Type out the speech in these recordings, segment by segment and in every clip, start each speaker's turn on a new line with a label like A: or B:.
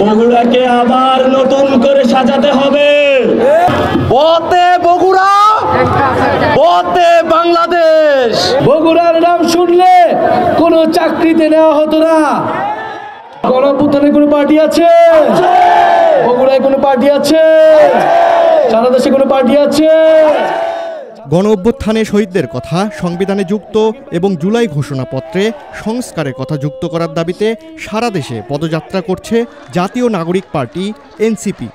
A: বগুড়াকে আবার নতুন করে সাজাতে হবে।
B: পথে বগুড়া, পথে বাংলাদেশ।
C: বগুড়ার নাম শুনলে কোনো চাকরিতে নেওয়া হতো না। গণঅভ্যুত্থানে কোনো পার্টি আছে? বগুড়ায় কোনো পার্টি আছে? সারা দেশে কোনো পার্টি আছে?
D: গণ অভ্যুত্থানে শহীদদের কথা সংবিধানে যুক্ত এবং জুলাই ঘোষণাপত্রে সংস্কারের কথা যুক্ত করার দাবিতে সারা দেশে পদযাত্রা করছে জাতীয় নাগরিক পার্টি এনসিপি।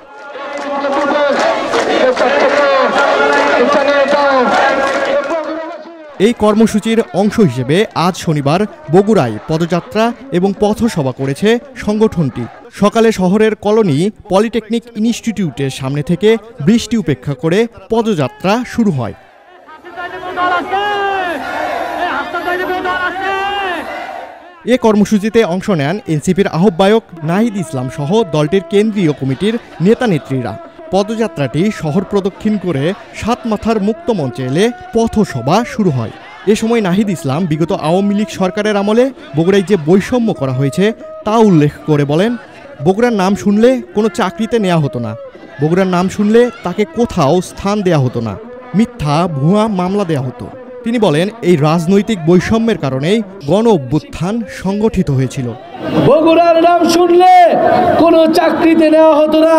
D: এই কর্মসূচির অংশ হিসেবে আজ শনিবার বগুড়ায় পদযাত্রা এবং পথসভা করেছে সংগঠনটি। সকালে শহরের কলোনি পলিটেকনিক ইনস্টিটিউটের সামনে থেকে বৃষ্টি উপেক্ষা করে পদযাত্রা শুরু হয়। এ কর্মসূচিতে অংশ নেন এনসিপির আহ্বায়ক নাহিদ ইসলাম সহ দলটির কেন্দ্রীয় কমিটির নেতানেত্রীরা। পদযাত্রাটি শহর প্রদক্ষিণ করে সাতমাথার মুক্ত মঞ্চে এলে পথসভা শুরু হয়। এ সময় নাহিদ ইসলাম বিগত আওয়ামী লীগ সরকারের আমলে বগুড়ায় যে বৈষম্য করা হয়েছে তা উল্লেখ করে বলেন, বগুড়ার নাম শুনলে কোনো চাকরিতে নেওয়া হতো না, বগুড়ার নাম শুনলে তাকে কোথাও স্থান দেয়া হতো না, মিথ্যা ভুয়া মামলা দেয়া হতো। তিনি বলেন, এই রাজনৈতিক বৈষম্যের কারণেই গণ অভ্যুত্থান সংগঠিত হয়েছিল।
C: বগুড়ার নাম শুনলে কোনো চাকরিতে নেওয়া হতো না,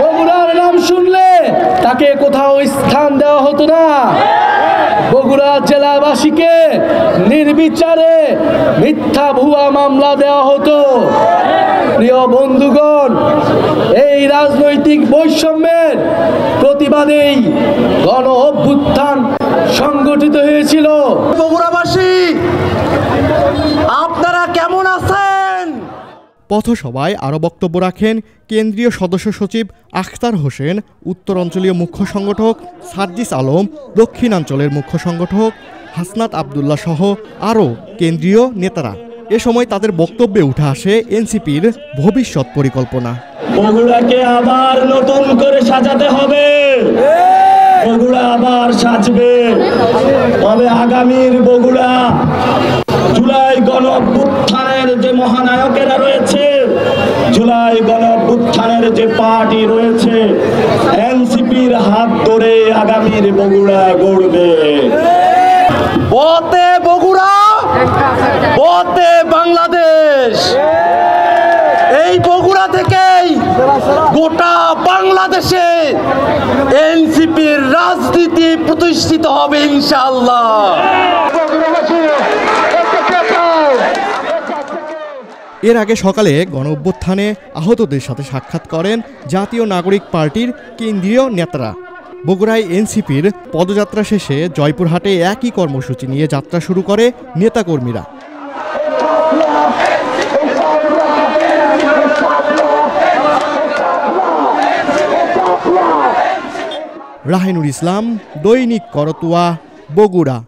C: বগুড়ার নাম শুনলে তাকে কোথাও স্থান দেওয়া হতো না, বগুড়া জেলাবাসীকে নির্বিচারে মিথ্যা ভুয়া মামলা দেওয়া হতো। প্রিয় বন্ধুগণ, এই রাজনৈতিক বৈষম্যের প্রতিবাদেই গণ অভ্যুত্থান সংগঠিত হয়েছিল।
B: বগুড়াবাসী, আপনারা কেমন আছেন?
D: পথসভায় আরও বক্তব্য রাখেন কেন্দ্রীয় সদস্য সচিব আখতার হোসেন, উত্তরাঞ্চলীয় মুখ্য সংগঠক সার্জিস আলম, দক্ষিণাঞ্চলের মুখ্য সংগঠক হাসনাত আবদুল্লাহ সহ আরও কেন্দ্রীয় নেতারা। এ সময় তাদের বক্তব্যে উঠে আসে এনসিপির ভবিষ্যৎ পরিকল্পনা।
A: বগুড়াকে আবার নতুন করে সাজাতে হবে, বগুড়া আবার সাজবে। তবে আগামীর বগুড়া জুলাই গণ অভ্যুত্থানের যে মহানায়কেরা রয়েছে, জুলাই গণ অভ্যুত্থানের যে পার্টি রয়েছে, এনসিপির হাত ধরে আগামীর বগুড়া গড়বে।
B: পথে বগুড়া, পথে বাংলাদেশ। এই বগুড়া থেকেই গোটা বাংলাদেশে এনসিপির রাজনীতি প্রতিষ্ঠিত হবে ইনশাআল্লাহ।
D: এর আগে সকালে গণ অভ্যুত্থানে আহতদের সাথে সাক্ষাৎ করেন জাতীয় নাগরিক পার্টির কেন্দ্রীয় নেতারা। বগুড়ায় এনসিপির পদযাত্রা শেষে জয়পুরহাটে একই কর্মসূচি নিয়ে যাত্রা শুরু করে নেতাকর্মীরা। রাহিনুর ইসলাম, দৈনিক করতোয়া, বগুড়া।